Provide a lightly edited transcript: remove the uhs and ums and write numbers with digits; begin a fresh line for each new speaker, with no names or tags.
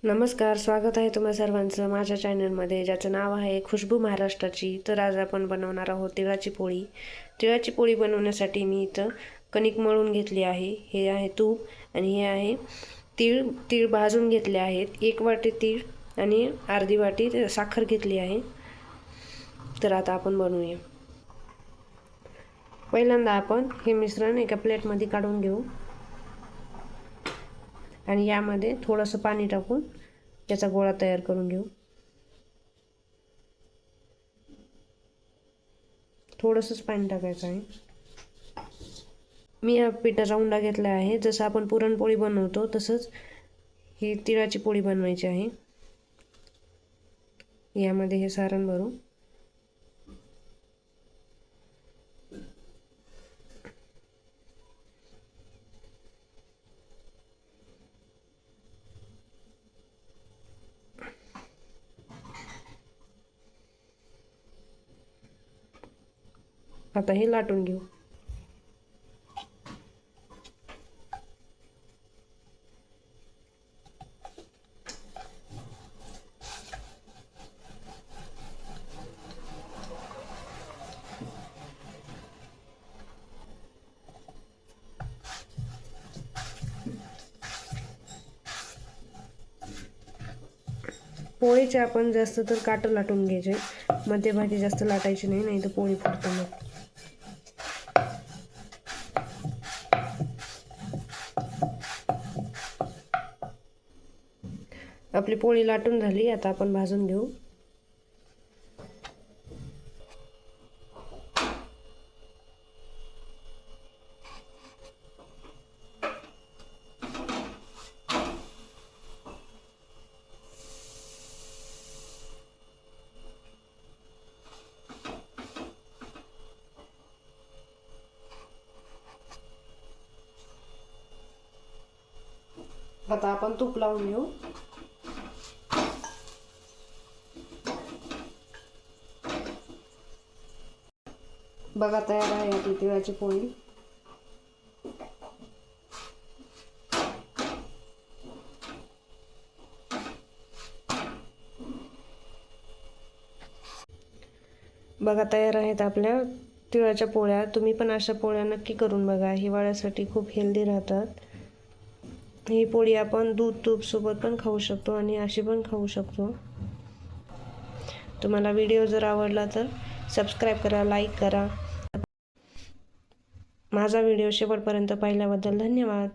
नमस्कार, स्वागत आहे तुम्हा सर्वांचं माझ्या चॅनलमध्ये, ज्याचं नाव आहे खुशबू महाराष्ट्राची। तर आज आपण बनवणार आहोत तिळाची पोळी। तिळाची पोळी बनवण्यासाठी मी इथं कणिक मळून घेतली आहे। हे आहे तूप आणि हे आहे तीळ भाजून घेतले आहेत। 1 वाटी तीळ आणि अर्धी वाटी साखर घेतली आहे। तर आता आपण बनवूया। पहिल्यांदा आपण हे मिश्रण एका प्लेटमध्ये काढून घेऊ आणि यामध्ये थोडंसं पाणी टाकून त्याचा गोळा तयार करून घेऊ। थोडंसंच पाणी टाकायचं आहे। मी हा पिठाचा उंडा घेतला आहे। जसं आपण पुरणपोळी बनवतो तसंच ही तिळाची पोळी बनवायची आहे। यामध्ये हे सारण भरू। आता हे लाटून घेऊ। पोळीचे आपण जास्त तर काटं लाटून घ्यायचे, मध्यभागी जास्त लाटायची नाही, नाही तर पोळी फुटते मग। आपली पोळी लाटून झाली, आता आपण भाजून घेऊ। आता आपण तूप लावून घेऊ। बघा, तयार आहे आपली तिळाची पोळी। बघा, तयार आहेत आपल्या तिळाच्या पोळ्या। तुम्ही पण अशा पोळ्या नक्की करून बघा, हिवाळ्यासाठी खूप हेल्दी राहतात। ही पोळी आपण दूध तूप सोबत पण खाऊ शकतो आणि अशी पण खाऊ शकतो। तुम्हाला व्हिडिओ जर आवडला तर सबस्क्राईब करा, लाईक करा। माझा व्हिडिओ शेवटपर्यंत पाहिल्याबद्दल धन्यवाद।